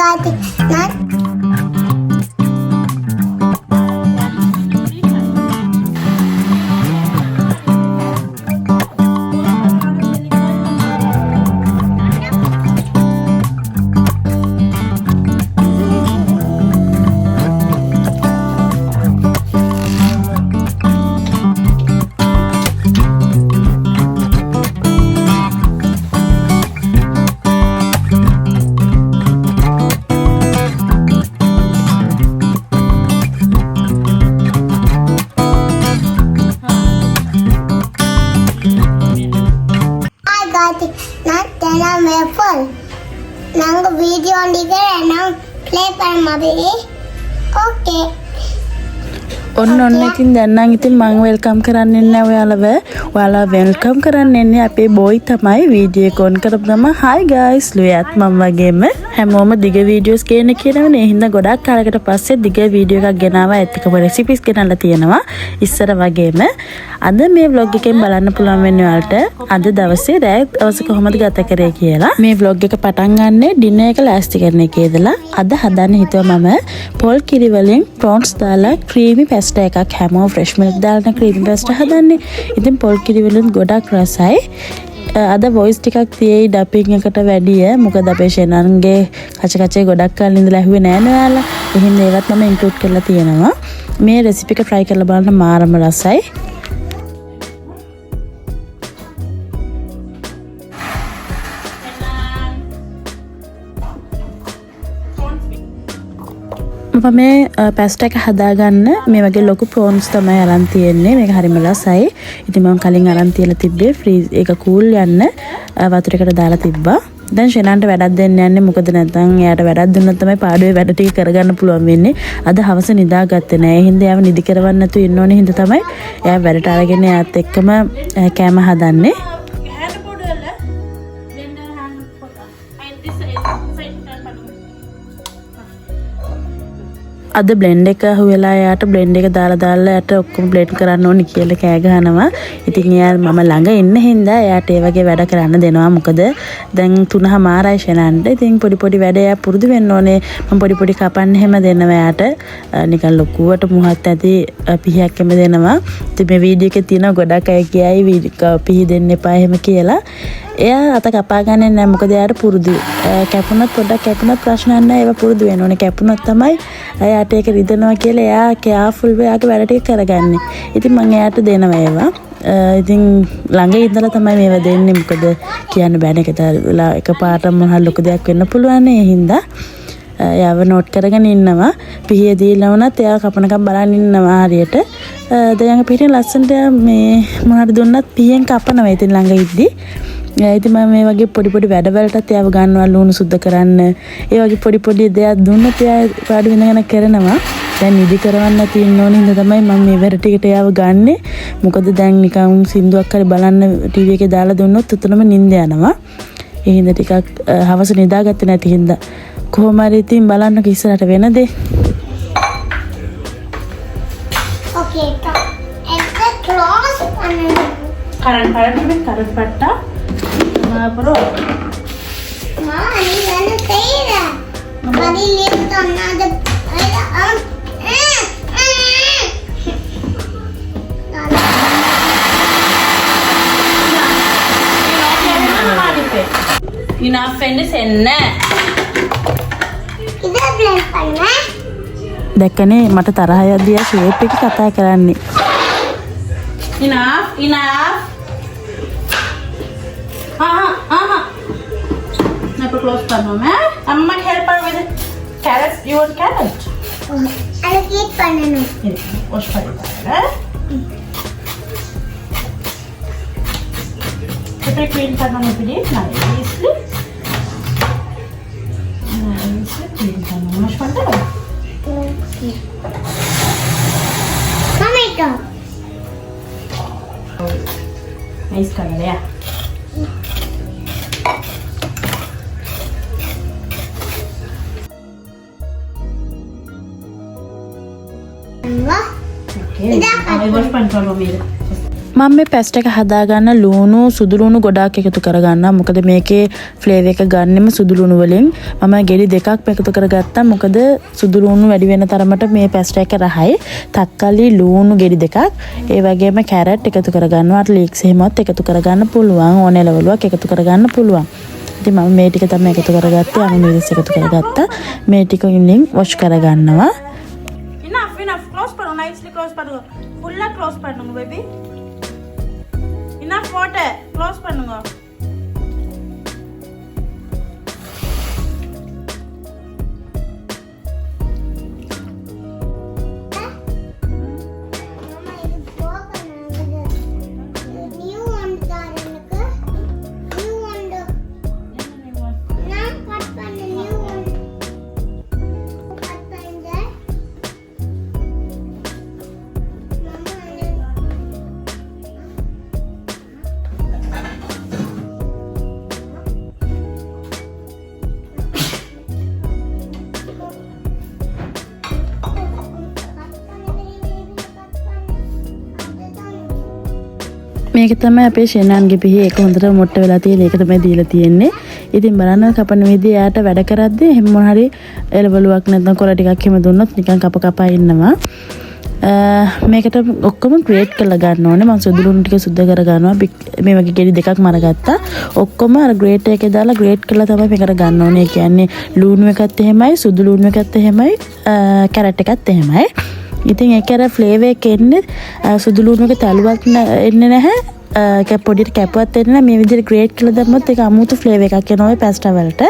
got it. Not. Nang video ndiga nang play කරමු අපි. Okay. ඔන්න ඉතින් දැන් නම් ඉතින් මම වෙල්කම් කරන්න ඉන්නේ ඔයාලව. ඔයාලා වෙල්කම් කරන්න ඉන්නේ අපේ බොයි තමයි වීඩියෝ එක ඔන් කරපු ගම hi guys ලුයත් මම වගේම හැමෝම දිග වීඩියෝස් ගේන්න කියනවනේ. හින්දා ගොඩක් කාලයකට පස්සේ දිග වීඩියෝ එකක් ගෙනාවා. ඒත් එකම රෙසිපිස් ගෙනල්ලා තියෙනවා. ඉස්සර වගේම අද මේ vlog එකෙන් බලන්න පුළුවන් වෙන්නේ ඔයාලට අද දවසේ රෑ දවස කොහොමද ගත කරේ කියලා. මේ vlog එක පටන් ගන්නේ ඩිනර් එක ලෑස්ති කරන එකේදලා අද හදන්න හිතුවා මම පොල් කිරි වලින් ප්‍රොන්ස් දාලා ක්‍රීමි පැස්ටා එකක් හැමෝම ෆ්‍රෙෂ් මිල්ක් දාලා ක්‍රීමි පැස්ටා හදන්නේ. ඉතින් පොල් කිරි වලින් ගොඩක් රසයි. අද වොයිස් ටිකක් තියෙයි ඩබින් එකට වැඩිය. මොකද අපේ ෂෙනන්ගේ කචකචේ ගොඩක් කල් ඉඳලා ඇහුවේ නෑ නෝයාලා. එහෙනම් ඒවත් මම ඉන්ක්ලූඩ් කරලා තියෙනවා. මේ රෙසිපි එක try කරලා බලන්න මාරම රසයි. මම මේ පැස්ටා එක හදාගන්න මේ වගේ ලොකු ප්‍රෝන්ස් තමයි අරන් තියෙන්නේ. මේක හරිම ලස්සයි. ඉතින් මම කලින් අරන් තියලා තිබ්බේ ෆ්‍රීස් ඒක කූල් යන්න වතුරයකට දාලා තිබ්බා. දැන් ෂෙනන්ට වැඩක් දෙන්න යන්නේ. මොකද නැත්නම් එයාට වැඩක් දුන්නොත් තමයි පාඩුවේ වැඩ ටික කරගන්න පුළුවන් වෙන්නේ. අද හවස නිදාගත්තේ නෑ. ඒ හින්දා එයාව නිදි කරවන්න නැතුව ඉන්න ඕනේ හින්දා තමයි එයා වැඩට අරගෙන එයාත් එක්කම කෑම හදන්නේ. අද බ්ලෙන්ඩ් එක අහුවෙලා යාට බ්ලෙන්ඩ් එක දාලා යාට ඔක්කොම බ්ලෙන්ඩ් කරන්න ඕනි කියලා කෑ ගහනවා. ඉතින් එයා මම ළඟ ඉන්න හින්දා එයාට ඒ වගේ වැඩ කරන්න දෙනවා. මොකද දැන් 3:00 ෂෙනන්ට. ඉතින් පොඩි වැඩ එයා පුරුදු වෙන්න ඕනේ. මම පොඩි කපන්න හැම දෙනවා එයාට. නිකන් ලොකුවට මුහත් ඇති පිහියක් හැම දෙනවා. ඉතින් මේ වීඩියෝ එකේ තියෙන ගොඩක් අය කියයි පිහි දෙන්න එපා එහෙම කියලා. එයා අත කපා ගන්නේ නැහැ. මොකද එයාට පුරුදු. කැපුණොත් ප්‍රශ්නයක් නැහැ. ඒවා පුරුදු වෙන්න ඕනේ. කැපුණොත් තමයි එයාට ඒක රිදෙනවා කියලා එයා කෙයාෆුල් වෙයාගේ වැඩ ටික කරගන්නේ. ඉතින් මම එයාට දෙනවා ඒවා. ඉතින් ළඟ ඉඳලා තමයි මේවා දෙන්නේ. මොකද කියන්න බෑනේ එකපාරටම මොනවා ලොකු දෙයක් වෙන්න පුළුවන් නේ. ඒ හින්දා එයාව නෝට් කරගෙන ඉන්නවා. පිහිය දීලා වුණත් එයා කපනකම් බලන් ඉන්නවා හරියට. දැන් පිටින් ලස්සනට මේ මොනවාට දුන්නත් පිහියෙන් කපනවා. ඉතින් ළඟ ඉද්දි ඉතින් මම මේ වගේ පොඩි වැඩවලටත් එයාව ගන්නවා. ලුණු සුද්ධ කරන්න. ඒ වගේ පොඩි දෙයක් දුන්නත් එයා පාඩු වෙනගෙන කරනවා. දැන් නිදි කරවන්න තියෙන ඕනේ හින්දා තමයි මම මේ වැඩ ටිකට එයාව ගන්නෙ. මොකද දැන් නිකන් සින්දුවක් හරි බලන්න ටීවී එකේ දාලා දුන්නොත් උතනම නිින්ද යනවා. ඒ හින්දා ටිකක් හවස නිදාගත්තේ නැති හින්දා කොහොම හරි ඉතින් බලන්න ඉස්සරහට වෙන දේ. Okay, it's the close කරන් පට්ටා bro Mama, you want to say that? Buddy lives on the enough friends එන්න. ඉතින් ප්ලේස් කරන්න. දැක්කනේ මට තරහ යද්දී ආ ෂේප් එක කතා කරන්නේ. enough. Now close panno मैं. Amma help her with carrots. You want carrot? I'll keep panno. Wash panno. Put clean panno में भी nicely. Clean panno. Wash panno. Okay. Tomato. Nice color, yeah. Okay. I wash panno में. මම මේ පැස්ට් එක හදාගන්න ලුණු සුදු ලුණු ගොඩාක් එකතු කරගන්නවා. මොකද මේකේ ෆ්ලේවර් එක ගන්නෙම සුදු ලුණු වලින්. මම ගෙඩි දෙකක් එකතු කරගත්තා. මොකද සුදු ලුණු වැඩි වෙන තරමට මේ පැස්ට් එක රහයි. තක්කලි ලුණු ගෙඩි දෙකක්. ඒ වගේම කැරට් එකතු කරගන්නවා. අර ලීක්ස් එහෙමත් එකතු කරගන්න පුළුවන්. ඕනේ ලෙවලුවක් එකතු කරගන්න පුළුවන්. ඉතින් මම මේ ටික තමයි එකතු කරගත්තේ. අනුමීරස් එකතු කරගත්තා. මේ ටික ඉන්නින් වොෂ් කරගන්නවා. enough close padu nicely close padu full close பண்ணுங்க baby enough water close பண்ணுங்க මේක තමයි අපේ ෂෙනාන්ගේ පිහි ඒක හොඳට මොට්ට වෙලා තියෙන ඒක තමයි දීලා තියෙන්නේ. ඉතින් බලන්න කපන විදිය යාට වැඩ කරද්දී හැම මොන හරි එළවලුවක් නැත්නම් කොළ ටිකක් එහෙම දුන්නොත් නිකන් කපා ඉන්නවා. මේකට ඔක්කොම ග්‍රේට් කරලා ගන්න ඕනේ. මම සුදු ලුණු ටික සුද්ධ කර ගන්නවා. මේ වගේ ගෙඩි දෙකක් මරගත්තා. ඔක්කොම අර ග්‍රේට් එකේ දාලා ග්‍රේට් කරලා තමයි මේකට ගන්න ඕනේ. ඒ කියන්නේ ලුණු එකත් එහෙමයි, සුදු ලුණු එකත් එහෙමයි, කැරට් එකත් එහෙමයි. ඉතින් ඒක අර ෆ්ලේවර් එක එන්නේ සුදු ලුණු එක තැලුවක් එන්නේ නැහැ. පොඩියට කැපුවත් එන්නේ නැහැ. මේ විදිහට ග්‍රේට් කරලා දැම්මොත් ඒක අමුතු ෆ්ලේවර් එකක් එනවා මේ පැස්ටා වලට.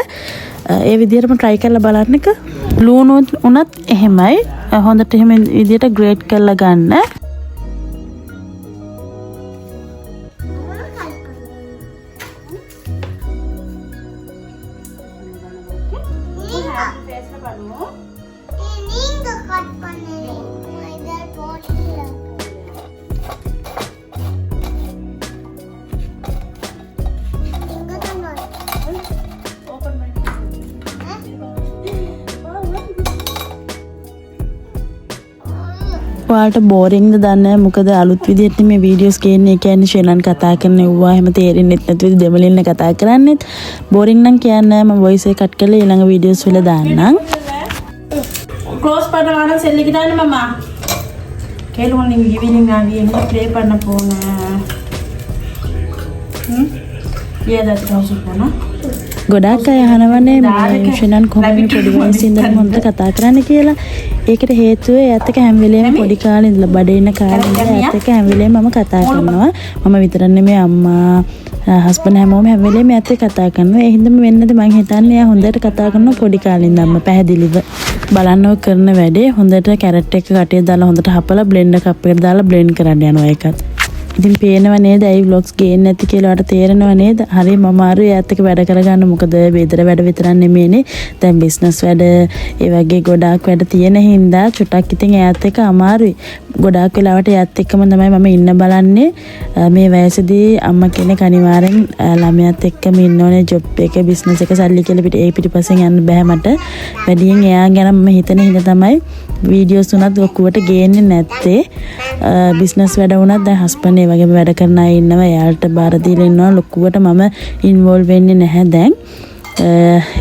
ඒ විදිහටම try කරලා බලන්න එක. ලුණු උනත් එහෙමයි. හොඳට එහෙම විදිහට ග්‍රේට් කරලා ගන්න. ඔයාලට බෝරින්ද දන්නේ මොකද අලුත් විදිහට මේ වීඩියෝස් ගේන්නේ. කියන්නේ ෂෙනන් කතා කරනවා එහෙම තේරෙන්නේ නැති දෙමළෙන් කතා කරන්නේ. බෝරින් නම් කියන්නේ මම වොයිස් එක කට් කරලා ඊළඟ වීඩියෝස් වල දාන්නම්. க்ளோஸ் பண்ண வேணாம் செல்லிக்கு தானே மாமா கேளுங்க நீங்க ஈவினிங் ஆகி என்ன ப்ளே பண்ண போனேன் ஏதாவது க்ளோஸ் போனா ගොඩක් අය අහනවනේ මේ ෂෙනන් කොහොමද පොඩි වයසේ ඉඳන් හොඳට කතා කරන්න කියලා. ඒකට හේතුව එයාත් එක්ක හැම වෙලේම පොඩි කාලේ ඉඳලා බඩේ ඉන්න කාලේ ඉඳලා එයාත් එක්ක හැම වෙලේම මම කතා කරනවා. මම විතර නෙමෙයි අම්මා හස්බන්ඩ් හැමෝම හැම වෙලේම එයාත් එක්ක කතා කරනවා. ඒ හින්දාම වෙන්නද මං හිතන්නේ එයා හොඳට කතා කරනවා පොඩි කාලේ ඉඳන්ම පැහැදිලිව. බලන්න ඔය කරන වැඩේ හොඳට කැරට් එක කටේ දාලා හොඳට හපලා බ්ලෙන්ඩර් කප් එකට දාලා බ්ලෙන්ඩ් කරන්න යනවා ඒකත්. ඉතින් පේනව නේද ඇයි vlogs ගේන්නේ නැති කියලා ඔයාලට තේරෙනව නේද? හරිම අමාරුයි යාත් එක්ක වැඩ කරගන්න. මොකද වේදර වැඩ විතරක් නෙමෙයිනේ. දැන් බිස්නස් වැඩ ඒ වගේ ගොඩාක් වැඩ තියෙන හින්දා චුට්ටක් ඉතින් යාත් එක්ක අමාරුයි. ගොඩාක් වෙලාවට යාත් එක්කම තමයි මම ඉන්න බලන්නේ. මේ වයසේදී අම්මා කෙනෙක් අනිවාර්යෙන් ළමයාත් එක්කම ඉන්න ඕනේ. ජොබ් එක බිස්නස් එක සල්ලි කියලා ඒ පිටිපස්සෙන් යන්න බෑ මට. වැඩියෙන් එයා ගැන මම හිතන හින්දා තමයි වීඩියෝස් උනත් ඔක්කොට ගේන්නේ නැත්තේ. බිස්නස් වැඩ උනත් දැන් හස්බන්ඩ් ඒ වගේම වැඩ කරන අය ඉන්නවා. එයාලට බාර දීලා ඉන්නවා. ලොකුවට මම ඉන්වෝල්ව් වෙන්නේ නැහැ දැන්.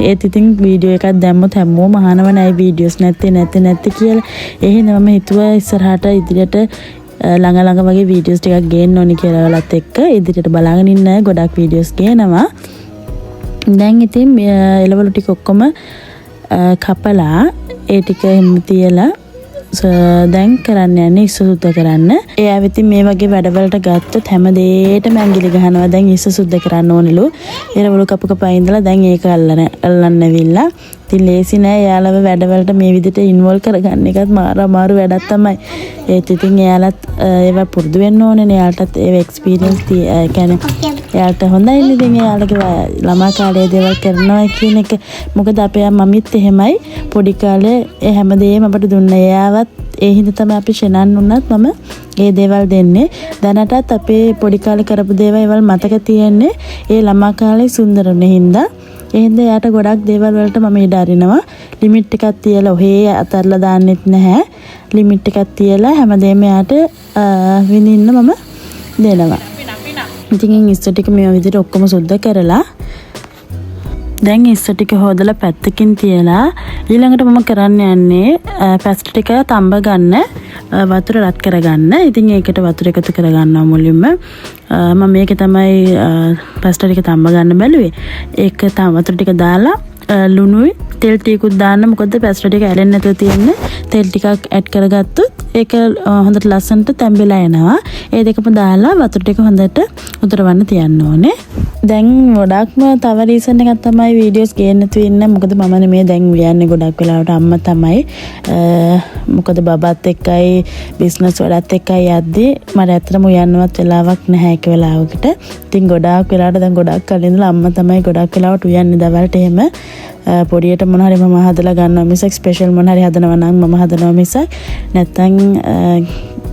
ඒත් ඉතින් වීඩියෝ එකක් දැම්මොත් හැමෝම අහනවා නෑ වීඩියෝස් නැත්තේ කියලා. ඒ හින්දා මම හිතුවා ඉස්සරහට ඉදිරියට ළඟ වගේ වීඩියෝස් ටිකක් ගේන්න ඕනි කියලා ඔයාලත් එක්ක. ඉදිරියට බලාගෙන ඉන්න ගොඩක් වීඩියෝස් ගේනවා. දැන් ඉතින් එළවලු ටික ඔක්කොම කපලා ඒ ටික එහෙම තියලා දැන් කරන්න යන්නේ ඉස්ස සුද්ධ කරන්න. ඒ ආවිතින් මේ වගේ වැඩවලට ගත්තොත් හැම දෙයකටම ඇඟිලි ගහනවා. දැන් ඉස්ස සුද්ධ කරන්න ඕනෙලු. එළවලු කපා ඉඳලා දැන් ඒක අල්ලන්න ඇවිල්ලා. ඉතින් ලේසි නෑ එයාලව වැඩවලට මේ විදිහට ඉන්වෝල් කරගන්න එකත් අමාරු වැඩක් තමයි. ඒත් ඉතින් එයාලත් ඒවා පුරුදු වෙන්න ඕනේ නේ. එයාලටත් ඒ එක්ස්පීරියන්ස් කියන්නේ එයාලට හොඳයි නේ. ඉතින් එයාලගේ ළමා කාලේ දේවල් කරනවා කියන එක. මොකද අපේ මම්මිත් එහෙමයි පොඩි කාලේ ඒ හැමදේම අපට දුන්නා. එයාවත් ඒ හින්දා තමයි අපි ෂෙනන් උනත් මම ඒ දේවල් දෙන්නේ. දැනටත් අපේ පොඩි කාලේ කරපු දේවල් මතක තියෙන්නේ. ඒ ළමා කාලේ සුන්දරුනේ හින්දා. එහෙනම් යාට ගොඩක් දේවල් වලට මම ඉඩ අරිනවා. ලිමිට් එකක් තියලා ඔහේ අතල්ලා දාන්නෙත් නැහැ. ලිමිට් එකක් තියලා හැමදේම යාට විඳින්න මම දෙනවා. ඉතින් ඉස්ස ටික මේ විදිහට ඔක්කොම සුද්ධ කරලා දැන් ඉස්ස ටික හොදලා පැත්තකින් තියලා ඊළඟට මම කරන්න යන්නේ පැස්ට් ටික තඹ ගන්න වතුර රත් කරගන්න. ඉතින් ඒකට වතුර එකතු කරගන්නවා මුලින්ම. මම මේකේ තමයි පැස්ට් ටික තඹ ගන්න බැලුවේ. ඒක වතුර ටික දාලා ලුණුයි තෙල් ටිකකුත් දාන්න. මොකද පැස්ට් ටික ඇලෙන්නේ නැතුව තියෙන්නේ. තෙල් ටිකක් ඇඩ් කරගත්තොත් ඒක හොඳට ලස්සනට තැඹිලා එනවා. ඒ දෙකම දාලා වතුර ටික හොඳට උතරවන්න තියන්න ඕනේ. දැන් ගොඩක්ම තව රීසන් එකක් තමයි වීඩියෝස් ගේන්න නැතුව ඉන්න. මොකද මම නෙමෙයි දැන් වියන්නේ ගොඩක් වෙලාවට අම්මා තමයි. මොකද බබාත් එක්කයි බිස්නස් වලත් එක්කයි යද්දි මට ඇත්තටම උයන්නවත් වෙලාවක් නැහැ එක වෙලාවකට. ඉතින් ගොඩාක් වෙලාවට දැන් ගොඩක් කලින් ඉඳලා අම්මා තමයි ගොඩක් වෙලාවට උයන්නේ දවල්ට එහෙම. පොඩියට මොන හරි මම හදලා ගන්නවා මිසක් ස්පෙෂල් මොන හරි හදනවා නම් මම හදනවා මිසක් නැත්තම්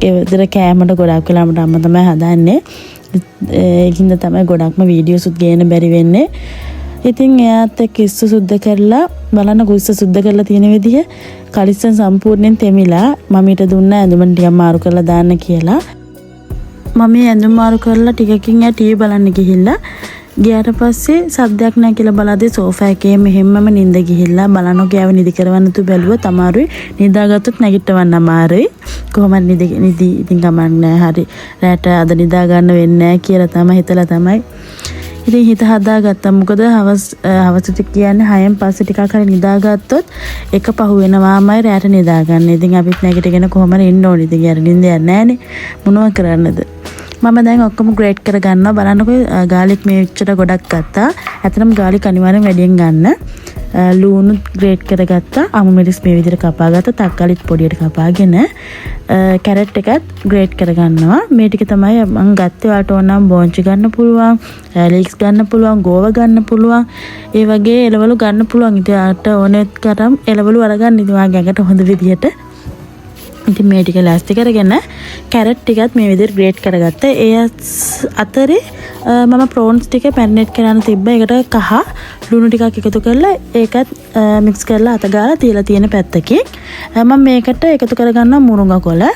ඒ විදිහට කෑමට ගොඩක් වෙලාවට අම්මා තමයි හදන්නේ. ඒකින්ද තමයි ගොඩක්ම වීඩියෝස් උත් ගේන්න බැරි වෙන්නේ. ඉතින් එයාත් එක්ක ඉස්ස සුද්ධ කරලා බලන්න කුස්ස සුද්ධ කරලා තියෙන විදිහ කලිස්සන් සම්පූර්ණයෙන් තෙමිලා මම ඊට දුන්න ඇඳුම ටිකක් මාරු කරලා දාන්න කියලා. මම ඇඳුම් මාරු කරලා ටිකකින් යා ටීවී බලන්න ගිහිල්ලා ගියාට පස්සේ සද්දයක් නැහැ කියලා බලද්දී සෝෆා එකේ මෙහෙම්මම නිින්ද ගිහිල්ලා බලනෝ ගෑව නිදි කරවන්න තු බැලුවා තමාරුයි නිදාගත්තොත් නැගිටවන්න අමාරුයි. කොහොමද නිදි ඉතින් ගමන්නේ හරි රැට අද නිදා ගන්න වෙන්නේ නැහැ කියලා තමයි හිතලා තමයි ඉතින් හිත හදාගත්තා. මොකද හවසට කියන්නේ 6න් පස්සේ ටිකක් හරි නිදාගත්තොත් එක පහු වෙනවාමයි රැට නිදා ගන්න. ඉතින් අපිත් නැගිටගෙන කොහොම හරි ඉන්න ඕනේ. ඉතින් අර නිින්ද යන්නේ නැහනේ. මොනව කරන්නද? මම දැන් ඔක්කොම ග්‍රේට් කර ගන්නවා. බලන්නකෝ ගාලික් මේ විච්චට ගොඩක් ගත්තා. ඇත්තටම ගාලික් අනිවාර්යෙන් වැඩියෙන් ගන්න. ලූණු ග්‍රේට් කරගත්තා. අමු මිරිස් මේ විදිහට කපාගත්තා. තක්කාලිත් පොඩියට කපාගෙන කැරට් එකත් ග්‍රේට් කරගන්නවා. මේ ටික තමයි මම ගත්තේ. ඔයාලට ඕන නම් බෝන්චි ගන්න පුළුවන්, ලීක්ස් ගන්න පුළුවන්, ගෝව ගන්න පුළුවන්. ඒ වගේ එළවලු ගන්න පුළුවන්. ඉතින් ඔයාලට ඕනෙත් කරම් එළවලු අරගන්න. ඉතින් ඔයාගේ ඇඟට හොඳ විදිහට ඉතින් මේ ටික ලෑස්ති කරගෙන කැරට් ටිකත් මේ විදිහට ග්‍රේට් කරගත්තා. ඒ අතරේ මම ප්‍රෝන්ස් ටික මැරිනේට් කරන්න තිබ්බා. ඒකට කහ ලුණු ටිකක් එකතු කරලා ඒකත් මික්ස් කරලා අත ගාලා තියලා තියෙන පැත්තකින් මම මේකට එකතු කරගන්නවා මුරුංගා කොළ.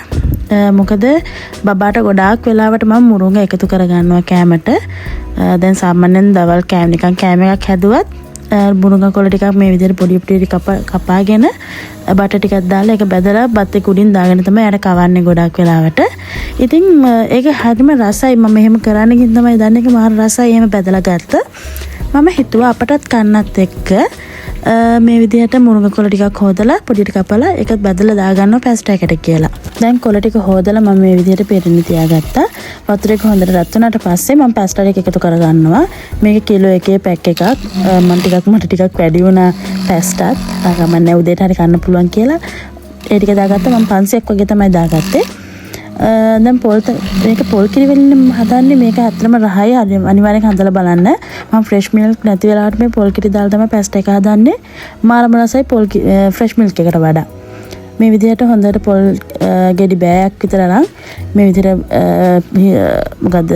මොකද බබාට ගොඩාක් වෙලාවට මම මුරුංගා එකතු කරගන්නවා කෑමට. දැන් සාමාන්‍යයෙන් දවල් කෑම නිකන් කෑම එකක් හැදුවත් මුරුංගා කොළ ටිකක් මේ විදිහට පොඩි පොඩි කපාගෙන බටර් ටිකක් දාලා ඒක බෙදලා බත් එක උඩින් දාගෙන තමයි යට කවන්නේ ගොඩක් වෙලාවට. ඉතින් ඒක හරිම රසයි. මම එහෙම කරන්න ගිහින් තමයි දන්නේ ඒක මාර රසයි. එහෙම බෙදලා ගත්තා. මම හිතුවා අපටත් කන්නත් එක්ක මේ විදිහට මුරුංගා කොළ ටිකක් හොදලා පොඩියට කපලා ඒකත් බෙදලා දාගන්නවා පැස්ට් එකකට කියලා. දැන් කොළ ටික හොදලා මම මේ විදිහට පෙරණි තියාගත්තා. වතුර එක හොඳට රත් වුණාට පස්සේ මම පැස්ට් එක එකතු කරගන්නවා. මේක කිලෝ එකේ පැක් එකක්. මට ටිකක් වැඩි වුණා පැස්ට්ත්. ආගමන්නේ උදේට හරි කන්න පුළුවන් කියලා ඒ ටික දාගත්තා. මම 500ක් වගේ තමයි දාගත්තේ. දැන් මේක පොල් කිරි වලින් හදන්නේ. මේක ඇත්තටම රහයි. අනිවාර්යෙන් හදලා බලන්න. මම ෆ්‍රෙෂ් මිල්ක් නැති වෙලාවට මේ පොල් කිරි දාලා තමයි පැස්ට් එක හදන්නේ. මාරම රසයි ෆ්‍රෙෂ් මිල්ක් එකට වඩා. මේ විදිහට හොඳට පොල් ගෙඩි බෑයක් විතර අරන් මේ විදිහට මොකද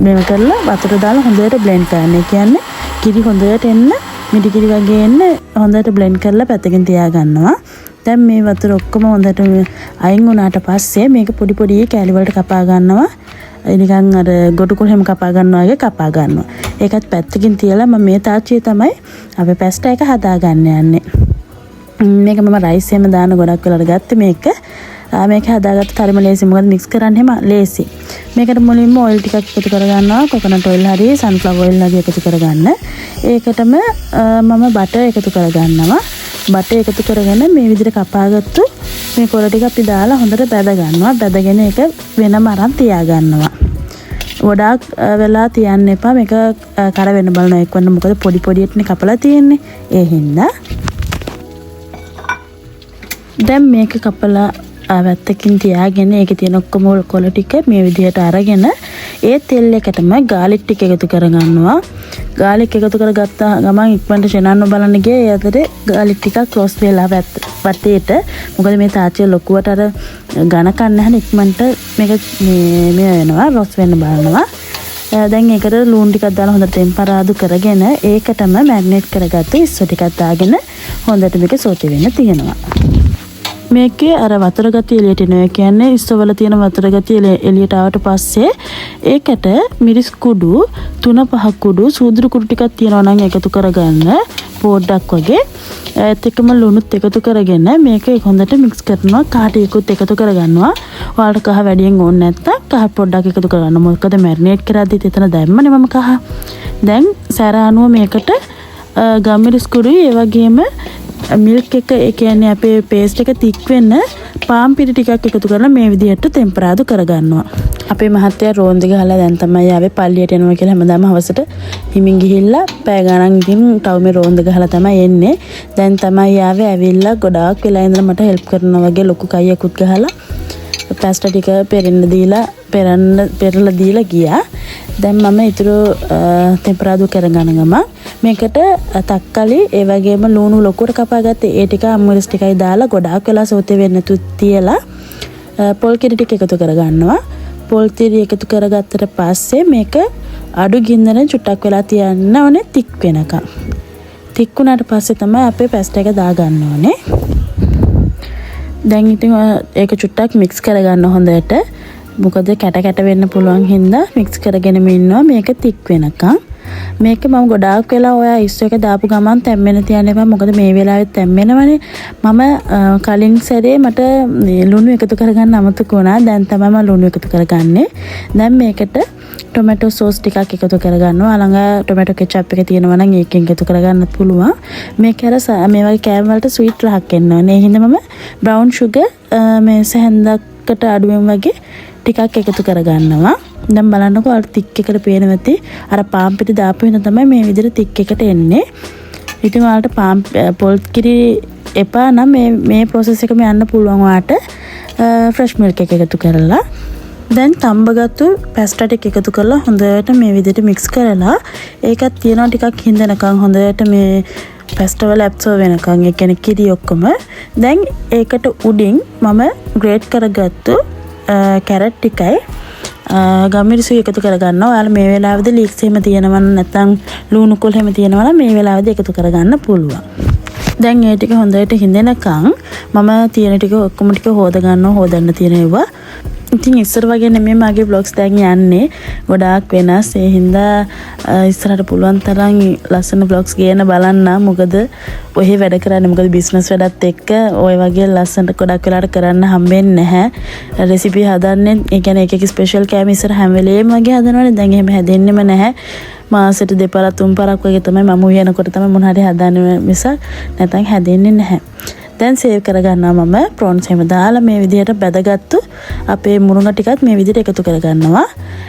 මේව කරලා වතුර දාලා හොඳට බ්ලෙන්ඩ් කරන්න. ඒ කියන්නේ කිරි හොඳට එන්න මිඩි කිරි වගේ එන්න හොඳට බ්ලෙන්ඩ් කරලා පැත්තකින් තියා ගන්නවා. දැන් මේ වතුර ඔක්කොම හොඳට අයින් වුණාට පස්සේ මේක පොඩි පොඩි කෑලි වලට කපා ගන්නවා. නිකන් අර ගොටු කොළ හැම කපා ගන්නවා වගේ කපා ගන්නවා. ඒකත් පැත්තකින් තියලා මම මේ තාච්චියේ තමයි අපේ පැස්ට් එක හදාගන්න යන්නේ. මේක මම රයිස් එහෙම දාන ගොඩක් වෙලාට ගත්තේ මේක. මේක හදාගත්ත තරම ලේසි. මොකද මික්ස් කරන්න හැම ලේසි. මේකට මුලින්ම ඔයිල් ටිකක් එකතු කරගන්නවා. කොකනට් ඔයිල් හරි සන්ෆ්ලවර් ඔයිල් හරි එකතු කරගන්න. ඒකටම මම බටර් එකතු කරගන්නවා. බටර් එකතු කරගෙන මේ විදිහට කපාගත්තු මේ කොළ ටික අපි දාලා හොඳට බැද ගන්නවා. බැදගෙන ඒක වෙනම අරන් තියා ගන්නවා. ගොඩාක් වෙලා තියන්න එපා. මේක කර වෙන බලන එක්වන්න. මොකද පොඩි පොඩියටනේ කපලා තියෙන්නේ. ඒ හින්දා දැන් මේක කපලා පැත්තකින් තියාගෙන ඒකේ තියෙන ඔක්කොම කොළ ටික මේ විදිහට අරගෙන ඒ තෙල් එකටම ගාලික් ටික එකතු කරගන්නවා. ගාලික් එකතු කරගත්තා ගමන් ඉක්මනට ෂෙනන්න බලන්න ගියේ. ඒ අතරේ ගාලික් ටිකක් ක්ලෝස් වෙලා වටේට. මොකද මේ තාච්චිය ලොකුවට අර ඝන කන්න නැහැ. ඉක්මනට මේක මේ වෙනවා රොස් වෙන්න බලනවා. දැන් ඒකට ලූණු ටිකක් දාලා හොඳට ටෙම්පරාදු කරගෙන ඒකටම මැරිනේට් කරගත්ත ඉස්සු ටිකක් දාගෙන හොඳට මේක සෝටි වෙන්න තියෙනවා. මේකේ අර වතුර ගතිය එළියට එනවා. ඒ කියන්නේ ඉස්සවල තියෙන වතුර ගතිය එළියට ආවට පස්සේ ඒකට මිරිස් කුඩු 3-5 කුඩු සූදුරු කුඩු ටිකක් තියෙනවා නම් එකතු කරගන්න පොඩ්ඩක් වගේ. ඒත් එක්කම ලුණුත් එකතු කරගෙන මේක හොඳට මික්ස් කරනවා. කහ ටිකකුත් එකතු කරගන්නවා. ඔයාලට කහ වැඩියෙන් ඕනේ නැත්නම් කහ පොඩ්ඩක් එකතු කරගන්න. මොකද මැරිනේට් කරද්දිත් එතන දැම්මනේ මම කහ. දැන් සැරානුව මේකට ගම්මිරිස් කුඩුයි ඒ වගේම මිල්ක් එක ඒ කියන්නේ අපේ පේස්ට් එක තික් වෙන්න පාන් පිටි ටිකක් එකතු කරලා මේ විදිහට ටෙම්පරාදු කරගන්නවා. අපේ මහත්තයා රෝන්දි ගහලා දැන් තමයි ආවේ පල්ලියට එනවා කියලා හැමදාම හවසට හිමින් ගිහිල්ලා පැය ගණන් ඉතින් තව මේ රෝන්දි ගහලා තමයි එන්නේ. දැන් තමයි ආවේ ඇවිල්ලා ගොඩාක් වෙලා ඉඳලා මට හෙල්ප් කරනවා වගේ ලොකු කයියකුත් ගහලා පැස්ටා ටික පෙරලා දීලා ගියා. දැන් මම ඊටු ටෙම්පරාදු කරගන්න ගම මේකට තක්කලි ඒ වගේම ලුණු ලොකුවට කපාගත්තේ ඒ ටික අම්මුරිස් ටිකයි දාලා ගොඩාක් වෙලා සෝතේ වෙන්න තියලා පොල් කිරි ටික එකතු කරගන්නවා. පොල් කිරි එකතු කරගත්තට පස්සේ මේක අඩු ගින්දරෙන් චුට්ටක් වෙලා තියන්න ඕනේ තික් වෙනකම්. තික් වුණාට පස්සේ තමයි අපේ පැස්ටා එක දාගන්න ඕනේ. දැන් ඉතින් ඒක චුට්ටක් මික්ස් කරගන්න හොඳට. මොකද කැට වෙන්න පුළුවන් හින්දා මික්ස් කරගෙනම ඉන්නවා මේක තික් වෙනකම්. මේක මම ගොඩාක් වෙලා ඔය ඉස්සෝ එක දාපු ගමන් තැම්බෙන්න තියන්න එපා. මොකද මේ වෙලාවෙත් තැම්බෙනවනේ. මම කලින් සැරේ මට ලුණු එකතු කරගන්න අමතක වුණා. දැන් තමයි මම ලුණු එකතු කරගන්නේ. දැන් මේකට ටොමැටෝ සෝස් ටිකක් එකතු කරගන්නවා. ළඟ ටොමැටෝ කෙචප් එක තියෙනවා නම් ඒකෙන් එකතු කරගන්නත් පුළුවන්. මේක අර මේ වගේ කෑම වලට ස්වීට් රහක් එන්න ඕනේ. ඒ හින්දා මම බ්‍රවුන් ෂුගර් මේ සැහැන්දකට අඩුවෙන් වගේ ටිකක් එකතු කරගන්නවා. දැන් බලන්නකෝ අර තික් එකට පේන නැති අර පාන් පිටි දාපු හින්දා තමයි මේ විදිහට තික් එකට එන්නේ. ඉතින් ඔයාලට පොල් කිරි එපා නම් මේ process එකම යන්න පුළුවන් ඔයාලට fresh milk එක එකතු කරලා. දැන් තඹගත්තු පැස්ටා ටික එකතු කරලා හොඳට මේ විදිහට mix කරලා ඒකත් තියනවා ටිකක් හින්දනකම් හොඳට මේ පැස්ටා වල ඇබ්සෝර් වෙනකම්. ඒ කියන්නේ කිරි ඔක්කොම. දැන් ඒකට උඩින් මම ග්‍රේට් කරගත්තු කැරට් ටිකයි ගම්මිරිසු එකතු කරගන්නවා. ඔයාලා මේ වෙලාවෙදී ලීක්ස් එහෙම තියෙනවා නැත්නම් ලුණු කොල් එහෙම තියෙනවා නම් මේ වෙලාවෙදී එකතු කරගන්න පුළුවන්. දැන් ඒ ටික හොඳට හිඳෙනකන් මම තියෙන ටික ඔක්කොම ටික හොදන්න තියෙන ඒවා. ඉතින් ඉස්සර වගේ නෙමෙයි මගේ vlogs දැන් යන්නේ. ගොඩාක් වෙනස්. ඒ හින්දා ඉස්සරහට පුළුවන් තරම් ලස්සන vlogs ගේන්න බලන්න. මොකද ඔහේ වැඩ කරන්නේ මොකද බිස්නස් වැඩත් එක්ක ඔය වගේ ලස්සනට ගොඩක් වෙලාට කරන්න හම්බෙන්නේ නැහැ. රෙසිපි හදන්නේ ඒ කියන්නේ එක එක ස්පෙෂල් කෑම ඉස්සර හැම වෙලේම වගේ හදනවනේ. දැන් එහෙම හැදෙන්නෙම නැහැ. මාසෙට දෙපාරක් තුන් පාරක් වගේ තමයි මම උයනකොට තමයි මොන හරි හදන්නේ මිසක් නැත්නම් හැදෙන්නේ නැහැ. දැන් සේව් කරගන්නවා මම ප්‍රෝන්ස් එහෙම දාලා මේ විදිහට බැදගත්තු අපේ මුරුඟ ටිකත් මේ විදිහට එකතු කරගන්නවා.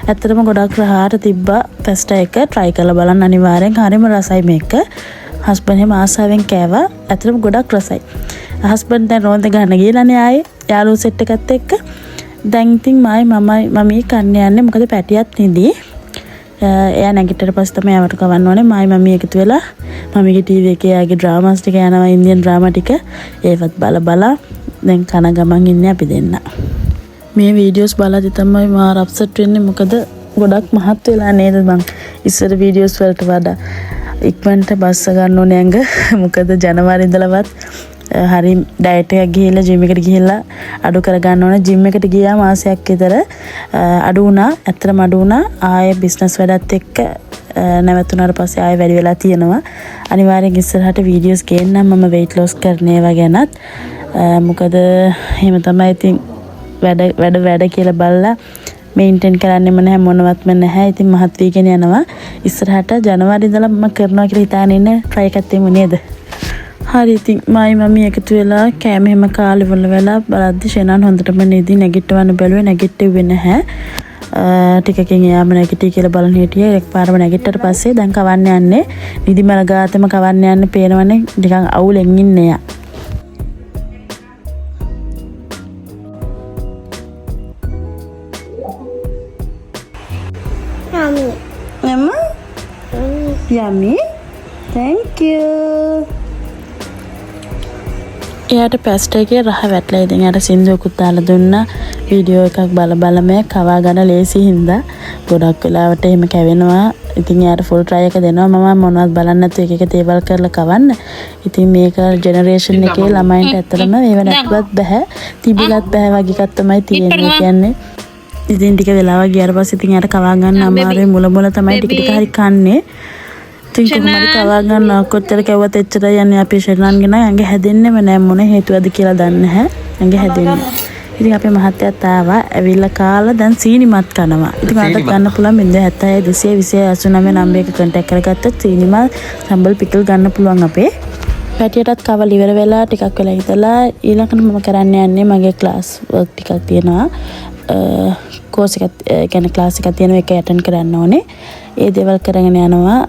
ඇත්තටම ගොඩක් රහාට තිබ්බා පැස්ටා එක try කරලා බලන්න අනිවාර්යෙන්. හරිම රසයි මේක. හස්බන්ඩ් එහෙම ආසාවෙන් කෑවා. ඇත්තටම ගොඩක් රසයි. හස්බන්ඩ් දැන් රෝන්ද ගන්න ගිහලානේ ආයේ යාළුවෝ සෙට් එකත් එක්ක. දැන් ඉතින් මමයි කන්න යන්නේ මොකද පැටියත් නිදි. එයා නැගිටිට පස්සේ තමයි යවට කවන්න ඕනේ. මමී එකතු වෙලා මමීගේ ටීවී එකේ යාගේ ඩ්‍රාමාස් ටික යනවා ඉන්දියන් ඩ්‍රාමා ටික. ඒවත් බලා දැන් කන ගමන් ඉන්නේ අපි දෙන්න. මේ වීඩියෝස් බලද්දි තමයි මාර අප්සෙට් වෙන්නේ. මොකද ගොඩක් මහත් වෙලා නේද මං ඉස්සර වීඩියෝස් වලට වඩා ඉක්මනට බස්ස ගන්න ඕනේ ඇඟ. මොකද ජනවාරි ඉඳලවත් හරි ඩයට් එකක් ගිහිල්ලා ජිම් එකට ගිහිල්ලා අඩු කරගන්න ඕන. ජිම් එකට ගියා මාසයක් විතර අඩු වුණා. ඇත්තටම අඩු වුණා. ආයේ බිස්නස් වැඩත් එක්ක නැවතුණාට පස්සේ ආයේ වැඩි වෙලා තියෙනවා. අනිවාර්යෙන් ඉස්සරහට වීඩියෝස් ගේන්නම් මම weight loss කරන ඒවා ගැනත්. මොකද එහෙම තමයි ඉතින් වැඩ කියලා බලලා මේන්ටේන් කරන්නෙම නැහැ මොනවත්ම නැහැ. ඉතින් මහත් වීගෙන යනවා. ඉස්සරහට ජනවාරි ඉඳලා මම කරනවා කියලා හිතාගෙන ඉන්න try එකක් දෙමු නේද? හරි ඉතින් මමී එකතු වෙලා කෑම හැම කාලේ වල වෙලා බලද්දි ෂෙනන් හොඳටම නිදි නැගිටවන්න බැලුවේ නැගිටෙන්නේ නැහැ. ටිකකින් එයාම නැගිටි කියලා බලන් හිටියේ. එකපාරම නැගිට්ටට පස්සේ දැන් කවන්න යන්නේ. නිදි මල ගාතෙම කවන්න යන්නේ පේනවනේ නිකන් අවුලෙන් ඉන්නේ යා. Yummy. Thank you. එයාට පැස්ටා එකේ රහ වැටලා ඉතින් යාට සින්දුවකුත් දාලා දුන්නා. වීඩියෝ එකක් බල මේ කවා ගන්න ලේසි හින්දා ගොඩක් වෙලාවට එහෙම කැවෙනවා. ඉතින් යාට ෆුල් try එක දෙනවා මම මොනවද බලන්න නැතුව එක එක තේබල් කරලා කවන්න. ඉතින් මේක ජෙනරේෂන් එකේ ළමයින්ට ඇත්තටම ඒව නැතුවත් බෑ. තිබිලත් බෑ වගේ එකක් තමයි තියෙන්නේ කියන්නේ. ඉතින් ටික වෙලාවක් ගියාට පස්සේ ඉතින් යාට කවා ගන්න අමාරුයි මුල මුල තමයි ටික ටික හරි කන්නේ. ඉතින් කොහොමද කවා ගන්න කොච්චර කැවුවත් එච්චර යන්නේ අපේ ශරණන්ගෙන ඇඟ හැදෙන්නෙම නෑ මොන හේතුවද කියලා දන්නේ නැහැ. ඇඟ හැදෙන්නේ. ඉතින් අපේ මහත්තයාත් ආවා ඇවිල්ලා කාලා දැන් සීනිමත් කනවා. ඉතින් මට ගන්න පුළුවන් 76 220 89 නම්බරයක කන්ටැක්ට් කරගත්තොත් සීනිමත් සම්බල් පිකල් ගන්න පුළුවන් අපේ. පැටියටත් කවල් ඉවර වෙලා ටිකක් වෙලා හිටලා ඊළඟට මම කරන්න යන්නේ මගේ ක්ලාස් වර්ක් ටිකක් තියෙනවා. කෝස් එකක් කියන්නේ ක්ලාස් එකක් තියෙනවා ඒක ඇටෙන්ඩ් කරන්න ඕනේ. ඒ දේවල් කරගෙන යනවා.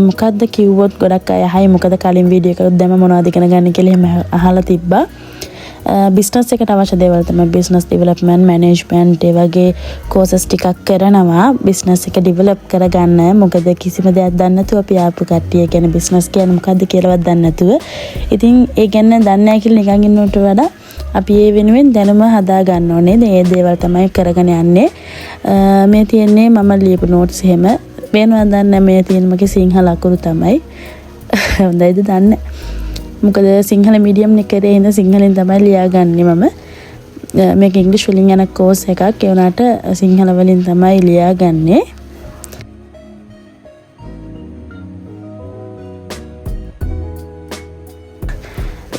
මොකද්ද කිව්වොත් ගොඩක් අය අහයි මොකද කලින් වීඩියෝ එකක් දැම්ම මොනවද ඉගෙන ගන්න කියලා එහෙම අහලා තිබ්බා. බිස්නස් එකට අවශ්‍ය දේවල් තමයි බිස්නස් ඩෙවලොප්මන්ට් මැනේජ්මන්ට් ඒ වගේ කෝසස් ටිකක් කරනවා බිස්නස් එක ඩෙවලොප් කරගන්න. මොකද කිසිම දෙයක් දන්නේ නැතුව අපි ආපු කට්ටිය කියන්නේ බිස්නස් කියන්නේ මොකද්ද කියලාවත් දන්නේ නැතුව. ඉතින් ඒ ගැන දන්නේ නැහැ කියලා නිකන් ඉන්නවට වඩා අපි ඒ වෙනුවෙන් දැනුම හදා ගන්න ඕනේ. මේ දේවල් තමයි කරගෙන යන්නේ. මේ තියෙන්නේ මම ලියපු නෝට්ස් එහෙම. වෙනවද දන්නේ මේ තියෙන මගේ සිංහල අකුරු තමයි. හොඳයිද දන්නේ. මොකද සිංහල මීඩියම් එකේ ඉඳන් සිංහලෙන් තමයි ලියාගන්නේ මම. මේක ඉංග්‍රීසි වලින් යන කෝස් එකක්. ඒ වුණාට සිංහල වලින් තමයි ලියාගන්නේ.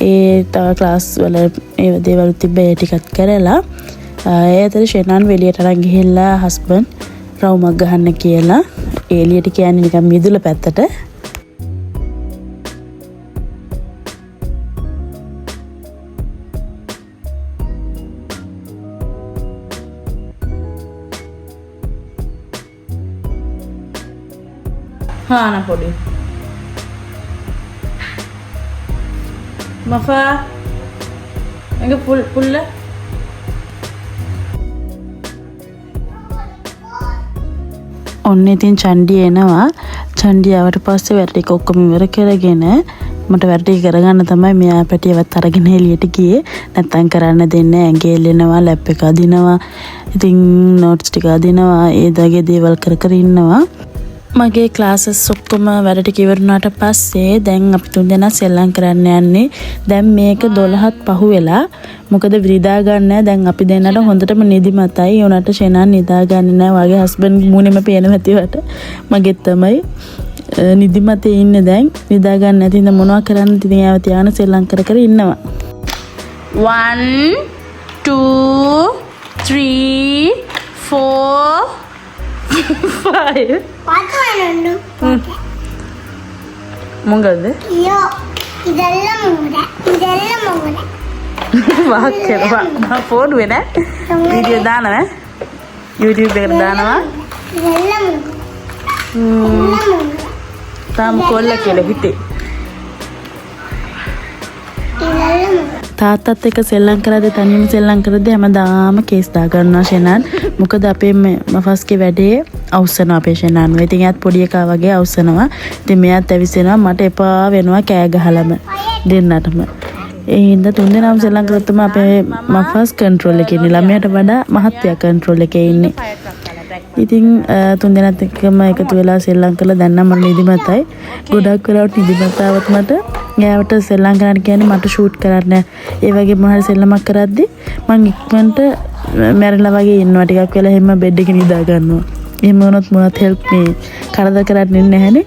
ඒ තව ක්ලාස් වල ඒ දේවල් තිබ්බේ ටිකක් කරලා ඒ අතර ෂෙනාන් වෙලියට අරන් ගිහිල්ලා හස්බන්ඩ් රවුමක් ගහන්න කියලා එළියට කියන්නේ නිකන් මිදුල පැත්තට හාන පොඩි මෆා එංග පුල්ල ඔන්න ඉතින් චන්ඩි එනවා. චන්ඩි ආවට පස්සේ වැඩ ටික ඔක්කොම ඉවර කරගෙන මට වැඩ ටික කරගන්න තමයි මෙයා පැටියවත් අරගෙන එළියට ගියේ. නැත්තම් කරන්න දෙන්නේ ඇඟේ එල්ලෙනවා ලැප් එක අදිනවා. ඉතින් නෝට්ස් ටික අදිනවා. ඒ දගේ දේවල් කර කර ඉන්නවා. මගේ ක්ලාසස් ඔක්කොම වැඩ ටික ඉවර වුණාට පස්සේ දැන් අපි තුන්දෙනා සෙල්ලම් කරන්න යන්නේ. දැන් මේක 12ත් පහු වෙලා. මොකද විරිදා ගන්න දැන් අපි දෙන්නට හොඳටම නිදිමතයි. උනට ෂෙනාන් නිදා ගන්නේ නැහැ. වගේ හස්බන්ඩ් මූණෙම පේන මැතිවට මගෙත් තමයි නිදිමතේ ඉන්නේ දැන්. නිදා ගන්න නැති ඉඳ මොනවා කරන්න ඉතින් ආව තියාන සෙල්ලම් කර කර ඉන්නවා. 1 2 3 4 5 පාටවන්නු මොකද യോ ഇതെല്ലാം മൂട වාක් කරවා මම ෆෝනුවේ නෑ වීඩියෝ දානවා YouTube එකට දානවා ഇതെല്ലാം තාම කොල්ල කියලා හිතේ තාත්තත් එක්ක සෙල්ලම් කරද්දී තනියම සෙල්ලම් කරද්දී හැමදාම කේස් දා ගන්නවා ෂෙනාන්. මොකද අපේ මෆස්ගේ වැඩේ අවසනවා අපේ ෂෙනාන්. ඉතින් එයාත් පොඩි එකා වගේ අවසනවා. ඉතින් මෙයාත් ඇවිස්සෙනවා මට එපා වෙනවා කෑ ගහලම දෙන්නටම. ඒ හින්දා තුන්දෙනාම සෙල්ලම් කරද්දිම අපේ මෆස් කන්ට්‍රෝල් එකේ ඉන්නේ. ළමයාට වඩා මහත්තයා කන්ට්‍රෝල් එකේ ඉන්නේ. ඉතින් තුන්දෙනාත් එක්කම එකතු වෙලා සෙල්ලම් කරලා දැන් නම් මම නිදිමතයි. ගොඩක් වෙලාවට නිදිමතාවත් මට එයාට සෙල්ලම් කරන්න කියන්නේ මට ෂූට් කරන්න. ඒ වගේ මොහොත සෙල්ලමක් කරද්දි මම ඉක්මනට මැරලා වගේ ඉන්නවා ටිකක් වෙලා හැම බෙඩ් එකේ නිදා ගන්නවා. එහෙම වුණොත් මොනවත් හෙල්ප් මේ කරදර කරන්නේ නැහැනේ.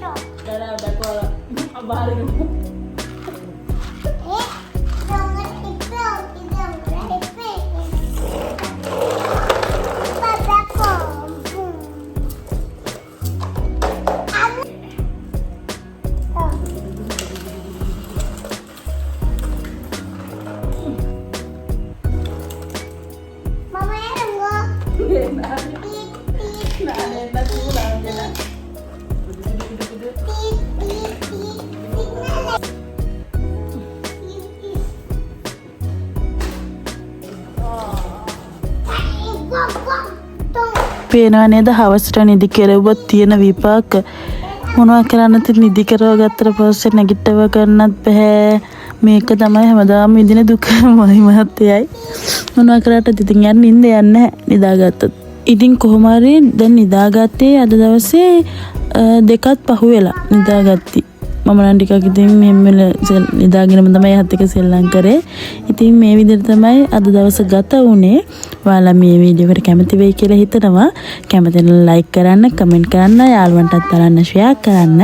පේනවා නේද හවසට නිදි කෙරුවොත් තියෙන විපාක මොනවා කරන්නත් නිදි කරව ගත්තට පස්සේ නැගිටව ගන්නත් බෑ. මේක තමයි හැමදාම විඳින දුක මයි මහත්තයයි. මොනවා කරාට ඉතින් යන්න නින්ද යන්නේ නැහැ නිදාගත්තොත්. ඉතින් කොහොම හරි දැන් නිදාගත්තේ අද දවසේ දෙකත් පහු වෙලා නිදාගත්ති. මම නම් ටිකක් ඉතින් මෙහෙම නිදාගෙනම තමයි හත් එක සෙල්ලම් කරේ. ඉතින් මේ විදිහට තමයි අද දවස ගත වුනේ. ඔයාලා මේ වීඩියෝ එකට කැමති වෙයි කියලා හිතනවා. කැමති නම් ලයික් කරන්න, කමෙන්ට් කරන්න, යාළුවන්ටත් බලන්න ෂෙයා කරන්න,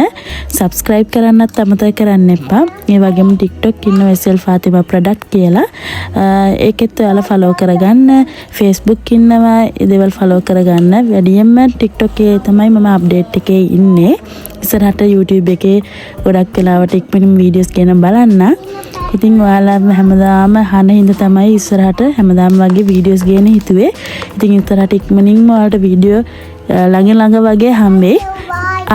සබ්ස්ක්‍රයිබ් කරන්නත් අමතක කරන්න එපා. ඒ වගේම TikTok ඉන්න වෙසල් ෆාතිමා ප්‍රොඩක්ට් කියලා ඒකෙත් ඔයාලා ෆලෝ කරගන්න. Facebook ඉන්නවා ඒ දේවල් ෆලෝ කරගන්න. වැඩියෙන්ම TikTok එකේ තමයි මම අප්ඩේට් එකේ ඉන්නේ. ඉස්සරහට YouTube එකේ ගොඩක් වෙලාවට ඉක්මනින් වීඩියෝස් ගෙන බලන්න. ඉතින් ඔයාලා හැමදාම අහන හින්දා තමයි ඉස්සරහට හැමදාම වගේ වීඩියෝස් ගේන්න හිතුවේ. ඉතින් ඉස්සරහට ඉක්මනින්ම ඔයාලට වීඩියෝ ළඟ වගේ හම්බෙයි.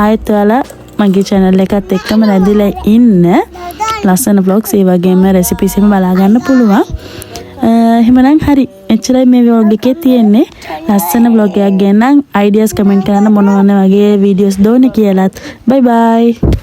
ආයෙත් ඔයාලා මගේ channel එකත් එක්කම රැඳිලා ඉන්න. ලස්සන vlogs ඒ වගේම recipes එහෙම බලා ගන්න පුළුවන්. එහෙමනම් හරි. එච්චරයි මේ vlog එකේ තියෙන්නේ. ලස්සන vlog එකක් ගෙනනම් ideas comment කරන්න මොන වගේ videos දෝනේ කියලාත්. bye bye.